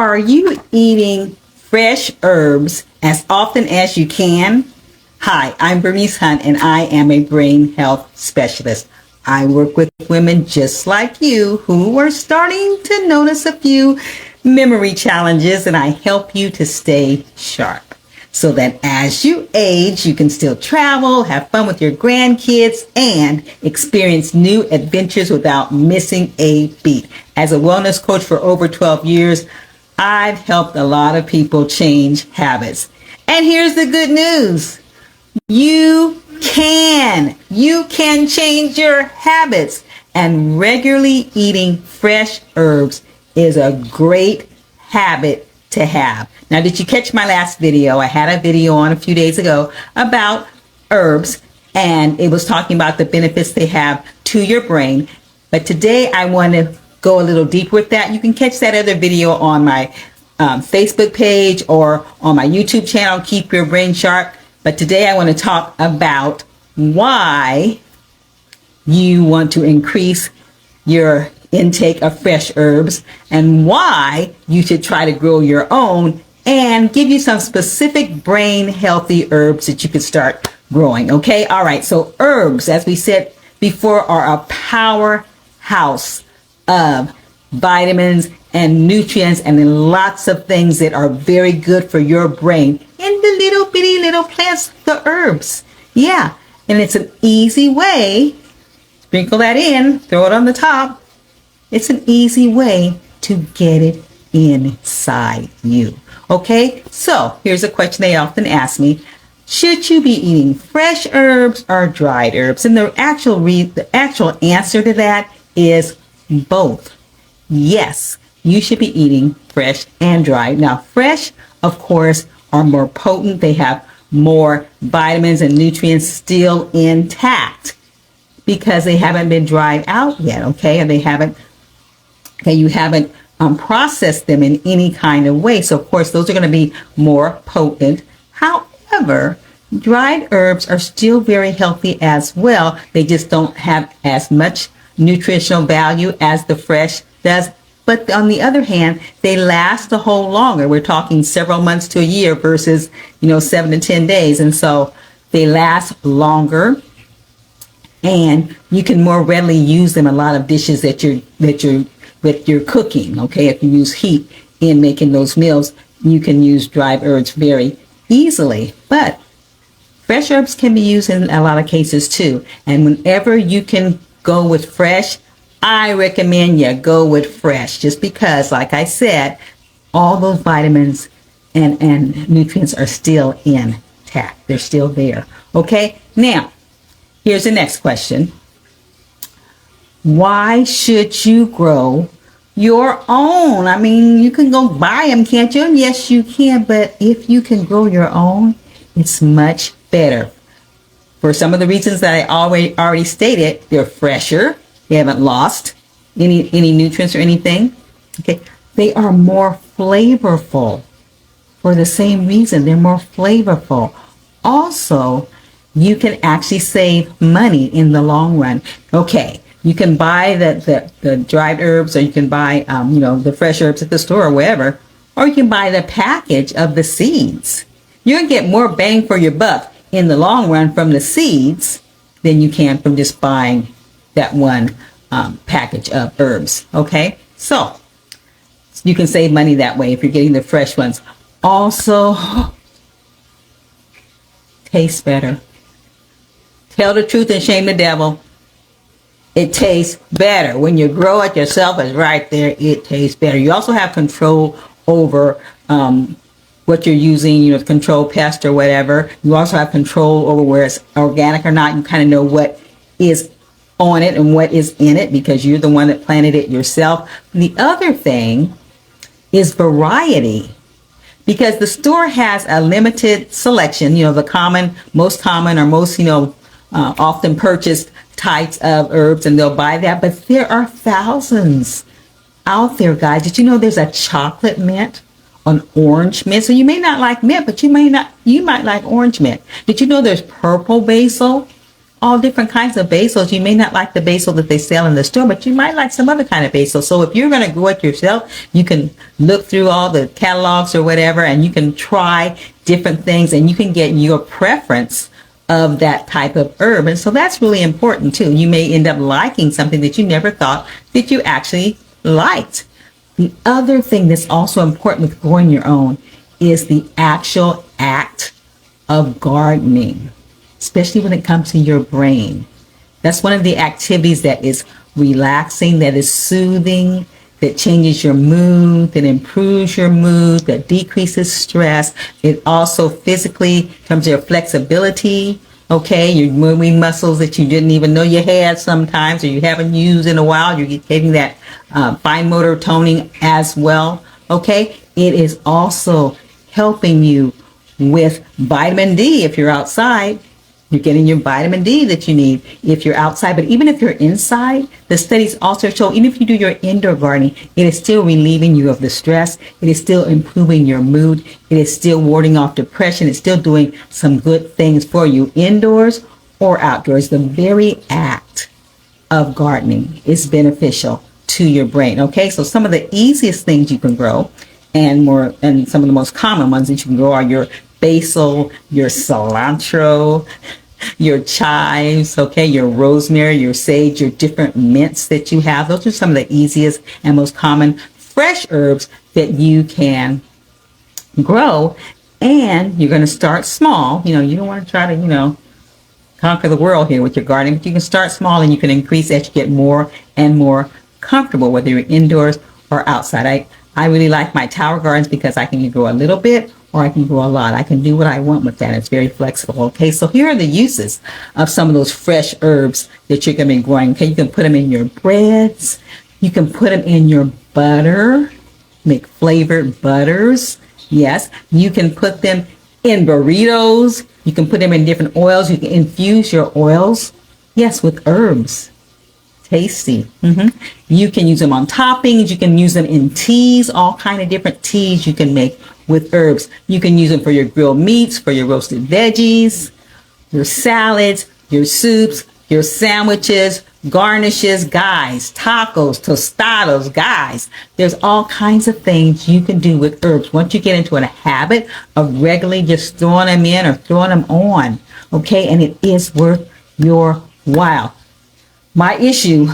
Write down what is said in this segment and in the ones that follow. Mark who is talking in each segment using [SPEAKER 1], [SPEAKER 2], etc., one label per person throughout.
[SPEAKER 1] Are you eating fresh herbs as often as you can? Hi, I'm Bernice Hunt, and I am a brain health specialist. I work with women just like you who are starting to notice a few memory challenges, and I help you to stay sharp so that as you age, you can still travel, have fun with your grandkids, and experience new adventures without missing a beat. As a wellness coach for over 12 years, I've helped a lot of people change habits. And here's the good news. You can change your habits, and regularly eating fresh herbs is a great habit to have. Now, did you catch my last video? I had a video on a few days ago about herbs, and it was talking about the benefits they have to your brain. But today I want to go a little deeper with that. You can catch that other video on my Facebook page or on my YouTube channel, Keep Your Brain Sharp. But today I want to talk about why you want to increase your intake of fresh herbs and why you should try to grow your own, and give you some specific brain healthy herbs that you could start growing. Okay. All right. So herbs, as we said before, are a powerhouse of vitamins and nutrients and lots of things that are very good for your brain in the little bitty little plants, the herbs. Yeah. And it's an easy way. Sprinkle that in, throw it on the top. It's an easy way to get it inside you. Okay, so here's a question they often ask me. Should you be eating fresh herbs or dried herbs? And the actual answer to that is both. Yes, you should be eating fresh and dried. Now, fresh, of course, are more potent. They have more vitamins and nutrients still intact because they haven't been dried out yet, okay? And you haven't processed them in any kind of way. So, of course, those are going to be more potent. However, dried herbs are still very healthy as well. They just don't have as much nutritional value as the fresh does. But on the other hand, they last a whole longer. We're talking several months to a year versus, 7 to 10 days. And so they last longer, and you can more readily use them in a lot of dishes that you're cooking. Okay, if you use heat in making those meals, you can use dried herbs very easily. But fresh herbs can be used in a lot of cases too. And whenever you can go with fresh, I recommend you go with fresh, just because, like I said, all those vitamins and nutrients are still intact. They're still there. Okay, now here's the next question. Why should you grow your own? I mean, you can go buy them, can't you? Yes, you can. But if you can grow your own, it's much better. For some of the reasons that I already stated, they're fresher. They haven't lost any nutrients or anything. Okay. They are more flavorful for the same reason. They're more flavorful. Also, you can actually save money in the long run. Okay. You can buy the dried herbs, or you can buy, the fresh herbs at the store or wherever, or you can buy the package of the seeds. You're going to get more bang for your buck in the long run from the seeds than you can from just buying that one package of herbs. Okay. So you can save money that way if you're getting the fresh ones. Also, tastes better. Tell the truth and shame the devil. It tastes better. When you grow it yourself, it's right there. It tastes better. You also have control over what you're using, control pest or whatever. You also have control over where it's organic or not. You kind of know what is on it and what is in it because you're the one that planted it yourself. The other thing is variety, because the store has a limited selection, the most common or most, often purchased types of herbs, and they'll buy that. But there are thousands out there, guys. Did you know there's a chocolate mint, an orange mint? So you may not like mint, but you might like orange mint. Did you know there's purple basil? all different kinds of basils. You may not like the basil that they sell in the store, but you might like some other kind of basil. So if you're going to grow it yourself, you can look through all the catalogs or whatever, and you can try different things, and you can get your preference of that type of herb. And so that's really important too. You may end up liking something that you never thought that you actually liked. The other thing that's also important with growing your own is the actual act of gardening, especially when it comes to your brain. That's one of the activities that is relaxing, that is soothing, that changes your mood, that improves your mood, that decreases stress. It also physically comes to your flexibility. Okay, you're moving muscles that you didn't even know you had sometimes, or you haven't used in a while. You're getting that fine motor toning as well. Okay, it is also helping you with vitamin D. If you're outside, you're getting your vitamin D that you need if you're outside. But even if you're inside, the studies also show, even if you do your indoor gardening, it is still relieving you of the stress. It is still improving your mood. It is still warding off depression. It's still doing some good things for you indoors or outdoors. The very act of gardening is beneficial to your brain. Okay, so some of the easiest things you can grow, and some of the most common ones that you can grow, are your basil, your cilantro, your chives, okay, your rosemary, your sage, your different mints that you have. Those are some of the easiest and most common fresh herbs that you can grow. And you're going to start small. You don't want to try to, conquer the world here with your gardening, but you can start small and you can increase as you get more and more comfortable, whether you're indoors or outside. I really like my tower gardens because I can grow a little bit or I can grow a lot. I can do what I want with that. It's very flexible. Okay, so here are the uses of some of those fresh herbs that you're going to be growing. Okay, you can put them in your breads. You can put them in your butter, make flavored butters. Yes, you can put them in burritos. You can put them in different oils. You can infuse your oils, yes, with herbs. Tasty. You can use them on toppings. You can use them in teas, all kind of different teas you can make with herbs. You can use them for your grilled meats, for your roasted veggies, your salads, your soups, your sandwiches, garnishes, guys, tacos, tostados, guys. There's all kinds of things you can do with herbs once you get into a habit of regularly just throwing them in or throwing them on. Okay, and it is worth your while. My issue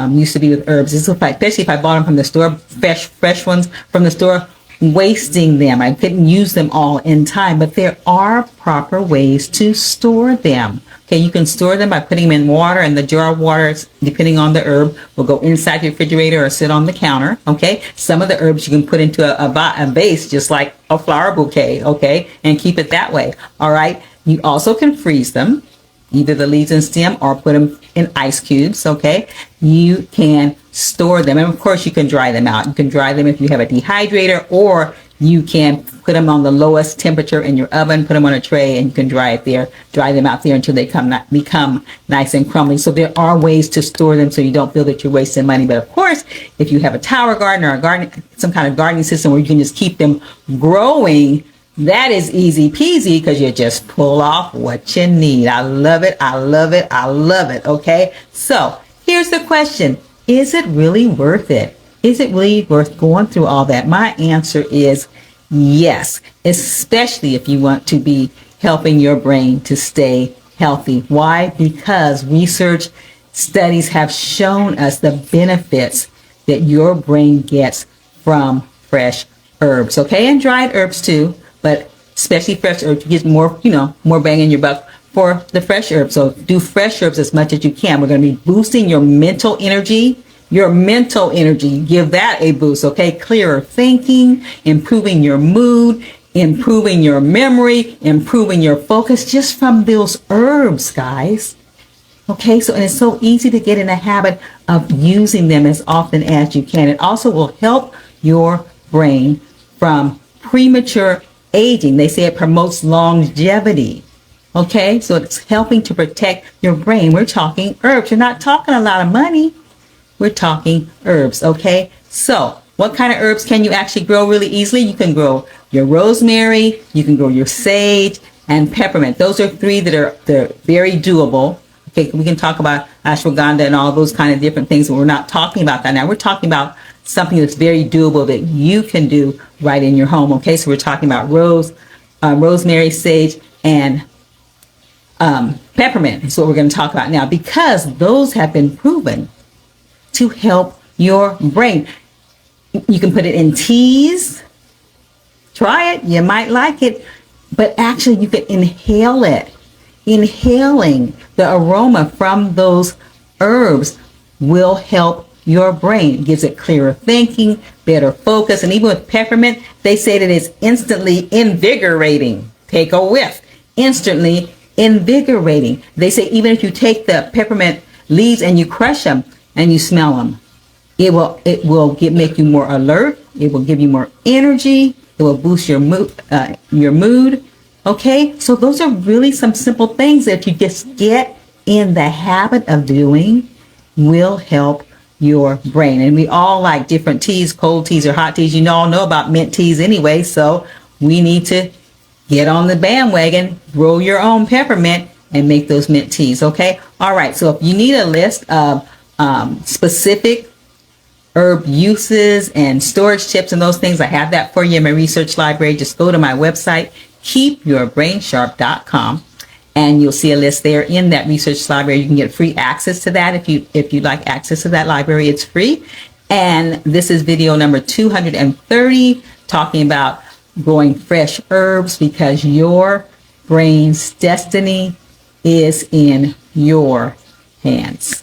[SPEAKER 1] used to be with herbs, especially if I bought them from the store, fresh ones from the store, wasting them. I couldn't use them all in time, but there are proper ways to store them. Okay, you can store them by putting them in water, and the jar of water, depending on the herb, will go inside the refrigerator or sit on the counter. Okay, some of the herbs you can put into a vase, just like a flower bouquet. Okay, and keep it that way. All right, you also can freeze them, either the leaves and stem, or put them in ice cubes. Okay, you can store them, and of course you can dry them out. You can dry them if you have a dehydrator, or you can put them on the lowest temperature in your oven, put them on a tray, and you can dry them out there until they become nice and crumbly. So there are ways to store them so you don't feel that you're wasting money. But of course, if you have a tower garden or some kind of gardening system where you can just keep them growing, that is easy peasy, because you just pull off what you need. I love it. I love it. I love it. Okay. So here's the question. Is it really worth it? Is it really worth going through all that? My answer is yes, especially if you want to be helping your brain to stay healthy. Why? Because research studies have shown us the benefits that your brain gets from fresh herbs. Okay. And dried herbs too. But especially fresh herbs, you get more, more bang in your buck for the fresh herbs. So do fresh herbs as much as you can. We're going to be boosting your mental energy. Give that a boost. Okay. Clearer thinking, improving your mood, improving your memory, improving your focus just from those herbs, guys. Okay. So, and it's so easy to get in a habit of using them as often as you can. It also will help your brain from premature aging. They say it promotes longevity. Okay, so it's helping to protect your brain. We're talking herbs. You're not talking a lot of money. We're talking herbs. Okay, so what kind of herbs can you actually grow really easily? You can grow your rosemary, you can grow your sage, and peppermint. Those are three that are very doable. Okay, we can talk about ashwagandha and all those kind of different things, but we're not talking about that now. We're talking about something that's very doable that you can do right in your home. Okay, so we're talking about rosemary, sage, and peppermint is what we're going to talk about now, because those have been proven to help your brain. You can put it in teas. Try it. You might like it. But actually, you can inhale it. Inhaling the aroma from those herbs will help your brain. It gives it clearer thinking, better focus. And even with peppermint, they say that it's instantly invigorating. Take a whiff. Instantly invigorating. They say even if you take the peppermint leaves and you crush them and you smell them, it will make you more alert. It will give you more energy. It will boost your mood. Okay, so those are really some simple things that if you just get in the habit of doing, will help your brain. And we all like different teas, cold teas or hot teas. You all know about mint teas anyway, so we need to get on the bandwagon, grow your own peppermint, and make those mint teas, okay? All right, so if you need a list of specific herb uses and storage tips and those things, I have that for you in my research library. Just go to my website, keepyourbrainsharp.com, and you'll see a list there in that research library. You can get free access to that if you'd like access to that library. It's free. And this is video number 230, talking about growing fresh herbs, because your brain's destiny is in your hands.